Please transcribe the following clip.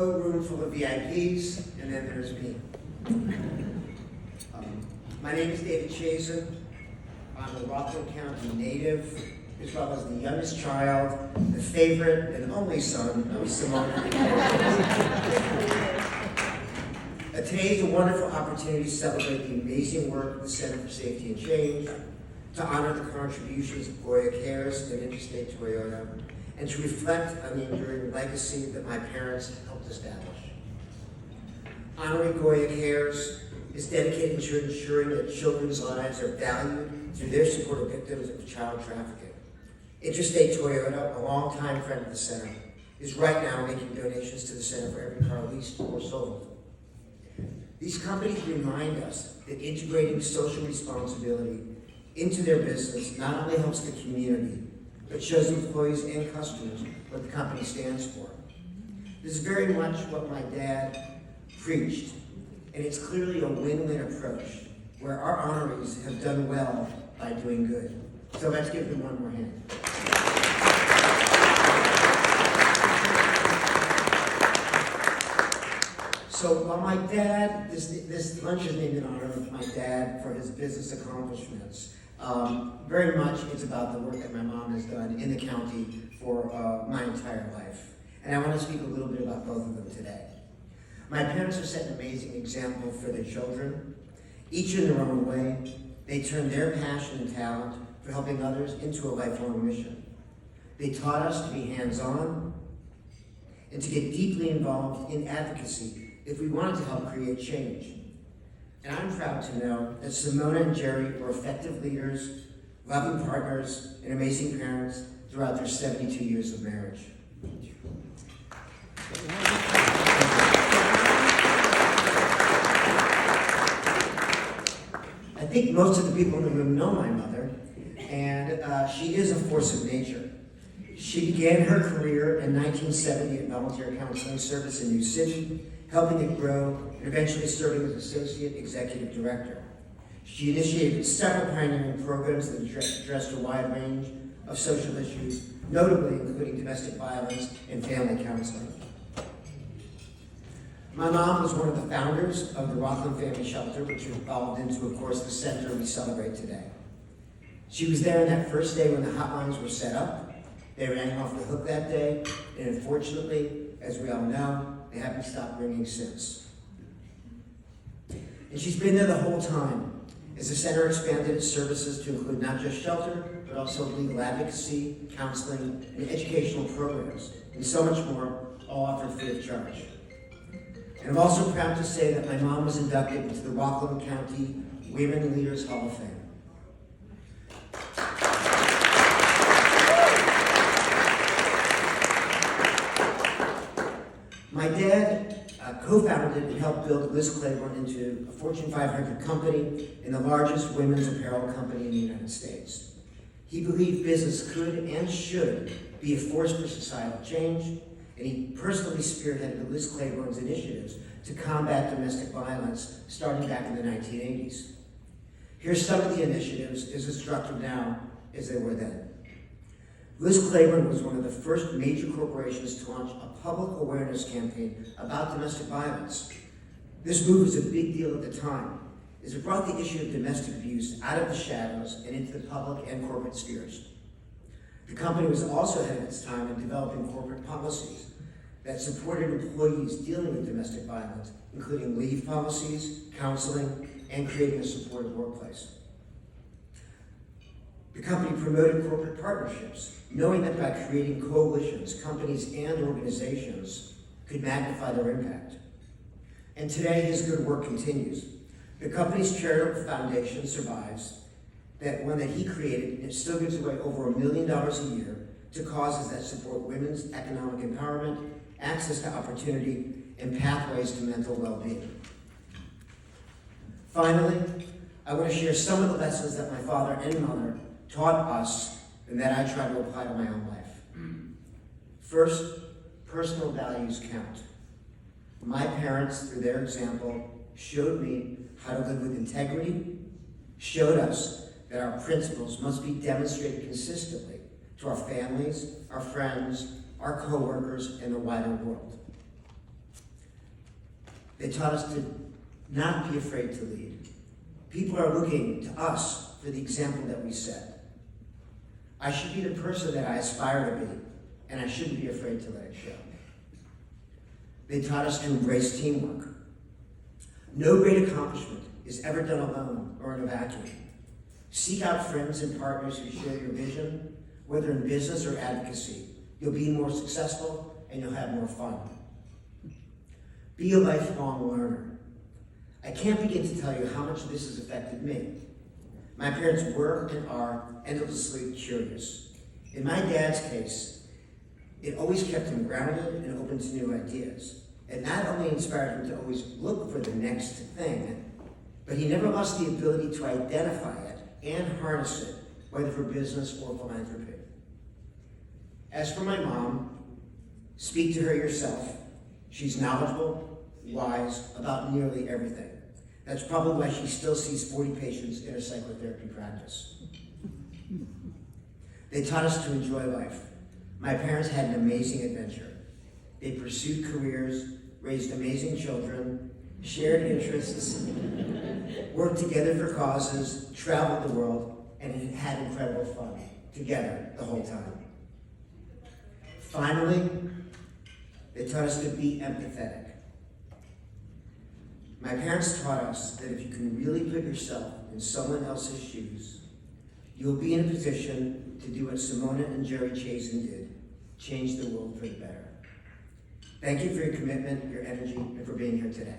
slow room full of VIPs, and then there's me. My name is David Chazen. I'm a Rockland County native, as well as the youngest child, the favorite and only son of Simona. Today is a wonderful opportunity to celebrate the amazing work of the Center for Safety and Change, to honor the contributions of Goya Cares and Interstate Toyota, and to reflect on the enduring legacy that my parents helped establish. Honoring Goya Cares is dedicated to ensuring that children's lives are valued through their support of victims of child trafficking. Interstate Toyota, a longtime friend of the Center, is right now making donations to the Center for every car leased or sold. These companies remind us that integrating social responsibility into their business not only helps the community, but shows employees and customers what the company stands for. This is very much what my dad preached, and it's clearly a win-win approach, where our honorees have done well by doing good. So let's give them one more hand. So while my dad, this lunch is named in honor of my dad for his business accomplishments, very much it's about the work that my mom has done in the county for my entire life. And I want to speak a little bit about both of them today. My parents have set an amazing example for their children. Each in their own way, they turned their passion and talent for helping others into a lifelong mission. They taught us to be hands-on and to get deeply involved in advocacy if we wanted to help create change. And I'm proud to know that Simona and Jerry were effective leaders, loving partners, and amazing parents throughout their 72 years of marriage. I think most of the people in the room know my mother, and she is a force of nature. She began her career in 1970 at Volunteer Counseling Service in New City, helping it grow, and eventually serving as Associate Executive Director. She initiated several pioneering programs that addressed a wide range of social issues, notably including domestic violence and family counseling. My mom was one of the founders of the Rockland Family Shelter, which evolved into, of course, the center we celebrate today. She was there on that first day when the hotlines were set up. They ran off the hook that day, and unfortunately, as we all know, they haven't stopped ringing since. And she's been there the whole time, as the center expanded its services to include not just shelter, but also legal advocacy, counseling, and educational programs, and so much more, all offered free of charge. And I'm also proud to say that my mom was inducted into the Rockland County Women Leaders Hall of Fame. My dad co-founded and helped build Liz Claiborne into a Fortune 500 company and the largest women's apparel company in the United States. He believed business could and should be a force for societal change, and he personally spearheaded Liz Claiborne's initiatives to combat domestic violence starting back in the 1980s. Here's some of the initiatives as instructive now as they were then. Liz Claiborne was one of the first major corporations to launch a public awareness campaign about domestic violence. This move was a big deal at the time, as it brought the issue of domestic abuse out of the shadows and into the public and corporate spheres. The company was also ahead of its time in developing corporate policies that supported employees dealing with domestic violence, including leave policies, counseling, and creating a supportive workplace. The company promoted corporate partnerships, knowing that by creating coalitions, companies and organizations could magnify their impact. And today, his good work continues. The company's charitable foundation survives, that one that he created, and it still gives away over $1 million a year to causes that support women's economic empowerment, access to opportunity, and pathways to mental well-being. Finally, I want to share some of the lessons that my father and mother taught us and that I try to apply to my own life. First, personal values count. My parents, through their example, showed me how to live with integrity, showed us that our principles must be demonstrated consistently to our families, our friends, our coworkers, and the wider world. They taught us to not be afraid to lead. People are looking to us for the example that we set. I should be the person that I aspire to be, and I shouldn't be afraid to let it show. They taught us to embrace teamwork. No great accomplishment is ever done alone or in a vacuum. Seek out friends and partners who share your vision, whether in business or advocacy. You'll be more successful and you'll have more fun. Be a lifelong learner. I can't begin to tell you how much this has affected me. My parents were and are endlessly curious. In my dad's case, it always kept him grounded and open to new ideas. It not only inspired him to always look for the next thing, but he never lost the ability to identify it and harness it, whether for business or philanthropy. As for my mom, speak to her yourself. She's knowledgeable, wise about nearly everything. That's probably why she still sees 40 patients in her psychotherapy practice. They taught us to enjoy life. My parents had an amazing adventure. They pursued careers, raised amazing children, shared interests, worked together for causes, traveled the world, and had incredible fun together the whole time. Finally, they taught us to be empathetic. My parents taught us that if you can really put yourself in someone else's shoes, you'll be in a position to do what Simona and Jerry Chazen did, change the world for the better. Thank you for your commitment, your energy, and for being here today.